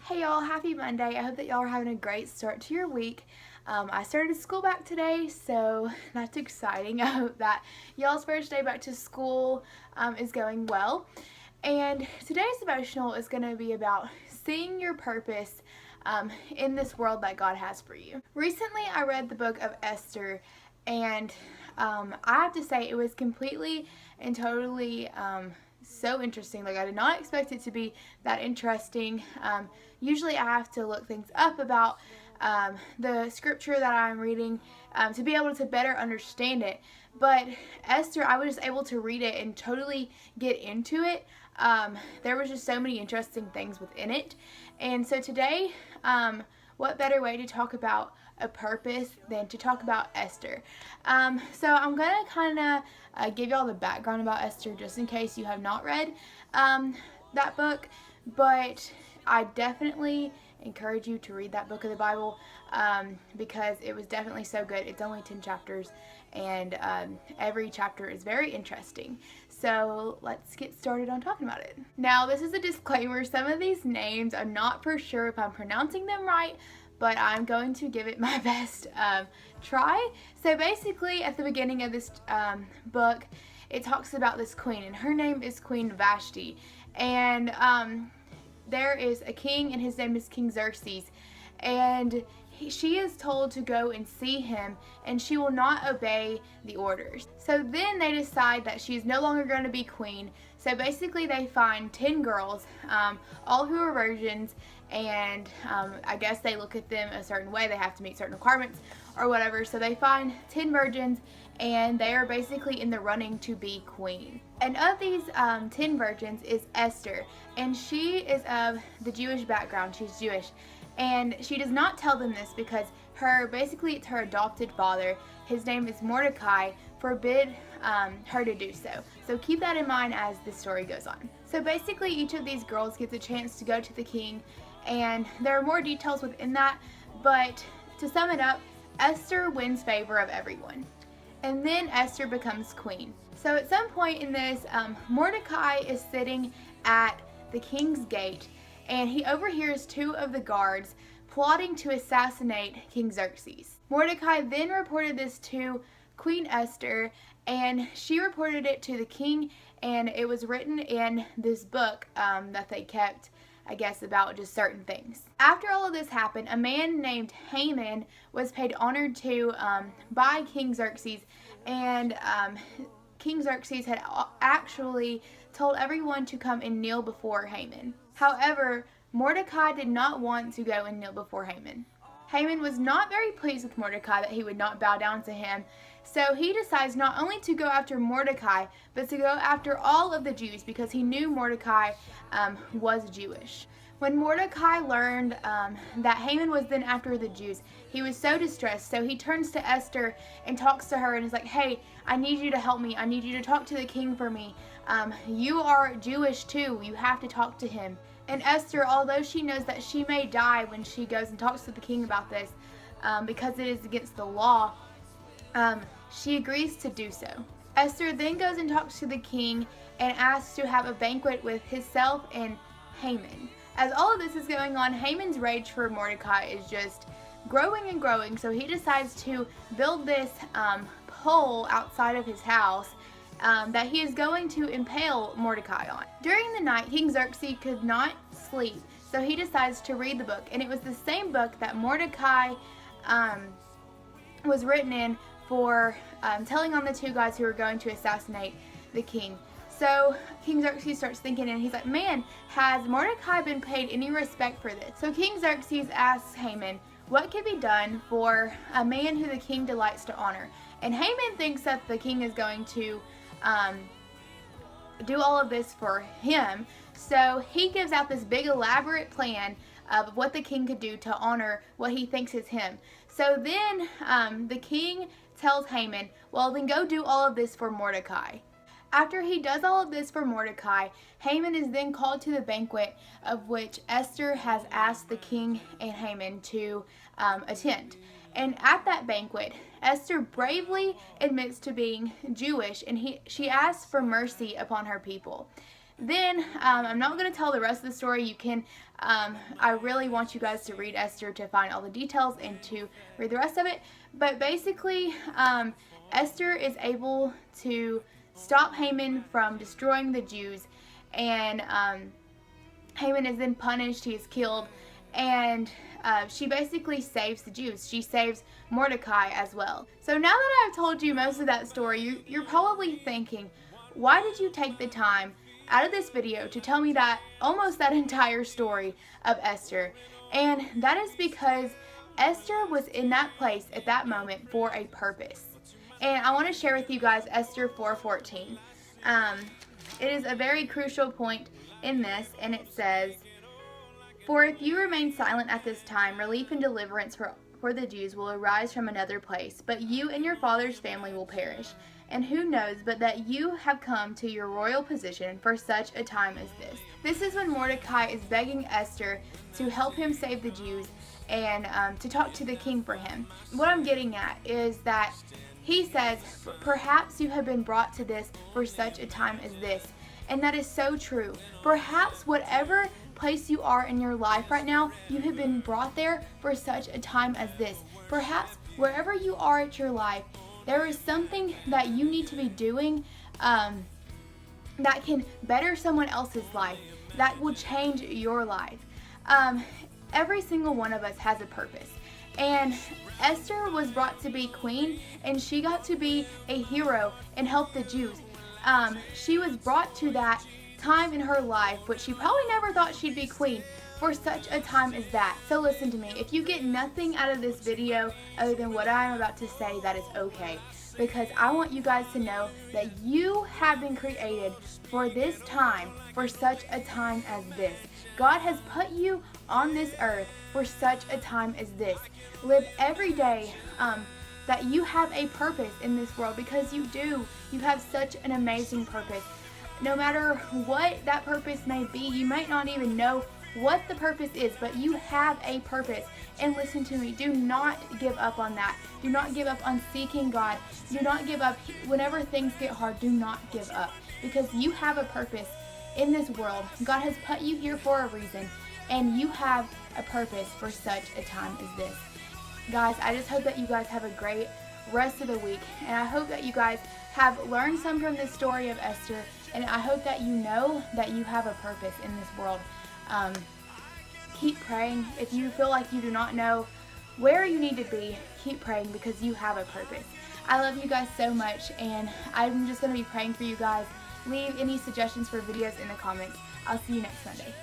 Hey y'all, happy Monday. I hope that y'all are having a great start to your week. I started school back today, so that's exciting. I hope that y'all's first day back to school is going well. And today's devotional is going to be about seeing your purpose in this world that God has for you. Recently, I read the book of Esther, and I have to say it was completely and totally so interesting. Like, I did not expect it to be that interesting. Usually I have to look things up about the scripture that I'm reading to be able to better understand it. But Esther, I was just able to read it and totally get into it. There was just so many interesting things within it. And so today, what better way to talk about a purpose than to talk about Esther. So I'm going to kind of give y'all the background about Esther just in case you have not read that book, but I definitely encourage you to read that book of the Bible because it was definitely so good. It's only 10 chapters and every chapter is very interesting. So let's get started on talking about it. Now, this is a disclaimer. Some of these names, I'm not for sure if I'm pronouncing them right, but I'm going to give it my best try. So basically, at the beginning of this book, it talks about this queen, and her name is Queen Vashti. And there is a king, and his name is King Xerxes. And she is told to go and see him, and she will not obey the orders. So then they decide that she is no longer going to be queen. So basically they find 10 girls, all who are virgins, and I guess they look at them a certain way. They have to meet certain requirements or whatever. So they find 10 virgins, and they are basically in the running to be queen. And of these 10 virgins is Esther, and she is of the Jewish background. She's Jewish. And she does not tell them this because it's her adopted father, his name is Mordecai, forbid her to do so. So keep that in mind as the story goes on. So basically each of these girls gets a chance to go to the king, and there are more details within that, but to sum it up, Esther wins favor of everyone. And then Esther becomes queen. So at some point in this, Mordecai is sitting at the king's gate, and he overhears 2 of the guards plotting to assassinate King Xerxes. Mordecai then reported this to Queen Esther, and she reported it to the king, and it was written in this book that they kept, I guess, about just certain things. After all of this happened, a man named Haman was paid honor to by King Xerxes, and King Xerxes had actually told everyone to come and kneel before Haman. However, Mordecai did not want to go and kneel before Haman. Haman was not very pleased with Mordecai that he would not bow down to him, so he decides not only to go after Mordecai, but to go after all of the Jews because he knew Mordecai was Jewish. When Mordecai learned that Haman was then after the Jews, he was so distressed, so he turns to Esther and talks to her and is like, hey, I need you to help me. I need you to talk to the king for me. You are Jewish too. You have to talk to him. And Esther, although she knows that she may die when she goes and talks to the king about this, because it is against the law, she agrees to do so. Esther then goes and talks to the king and asks to have a banquet with himself and Haman. As all of this is going on, Haman's rage for Mordecai is just growing and growing, so he decides to build this pole outside of his house that he is going to impale Mordecai on. During the night, King Xerxes could not sleep, so he decides to read the book, and it was the same book that Mordecai was written in for telling on the 2 guys who were going to assassinate the king. So King Xerxes starts thinking, and he's like, man, has Mordecai been paid any respect for this? So King Xerxes asks Haman, what can be done for a man who the king delights to honor? And Haman thinks that the king is going to do all of this for him. So he gives out this big elaborate plan of what the king could do to honor what he thinks is him. So then the king tells Haman, well, then go do all of this for Mordecai. After he does all of this for Mordecai, Haman is then called to the banquet of which Esther has asked the king and Haman to attend. And at that banquet, Esther bravely admits to being Jewish, and she asks for mercy upon her people. Then, I'm not going to tell the rest of the story. You can, I really want you guys to read Esther to find all the details and to read the rest of it. But basically, Esther is able to stop Haman from destroying the Jews, and Haman is then punished. He is killed, and she basically saves the Jews. She saves Mordecai as well. So now that I've told you most of that story, you're probably thinking, why did you take the time out of this video to tell me that almost that entire story of Esther? And that is because Esther was in that place at that moment for a purpose. And I want to share with you guys Esther 4:14. It is a very crucial point in this, and it says, "For if you remain silent at this time, relief and deliverance for the Jews will arise from another place, but you and your father's family will perish. And who knows but that you have come to your royal position for such a time as this." This is when Mordecai is begging Esther to help him save the Jews and to talk to the king for him. What I'm getting at is that he says, perhaps you have been brought to this for such a time as this. And that is so true. Perhaps whatever place you are in your life right now, you have been brought there for such a time as this. Perhaps wherever you are at your life, there is something that you need to be doing that can better someone else's life, that will change your life. Every single one of us has a purpose. And Esther was brought to be queen, and she got to be a hero and help the Jews. She was brought to that time in her life, but she probably never thought she'd be queen for such a time as that. So listen to me. If you get nothing out of this video other than what I'm about to say, that is okay. Because I want you guys to know that you have been created for this time, for such a time as this. God has put you on this earth for such a time as this. Live every day that you have a purpose in this world, because you do. You have such an amazing purpose. No matter what that purpose may be, you might not even know what the purpose is, but you have a purpose. And listen to me, do not give up on that. Do not give up on seeking God. Do not give up whenever things get hard. Do not give up, because you have a purpose in this world. God has put you here for a reason, and you have a purpose for such a time as this. Guys, I just hope that you guys have a great rest of the week, and I hope that you guys have learned some from this story of Esther, and I hope that you know that you have a purpose in this world. Keep praying. If you feel like you do not know where you need to be, keep praying, because you have a purpose. I love you guys so much, and I'm just going to be praying for you guys. Leave any suggestions for videos in the comments. I'll see you next Sunday.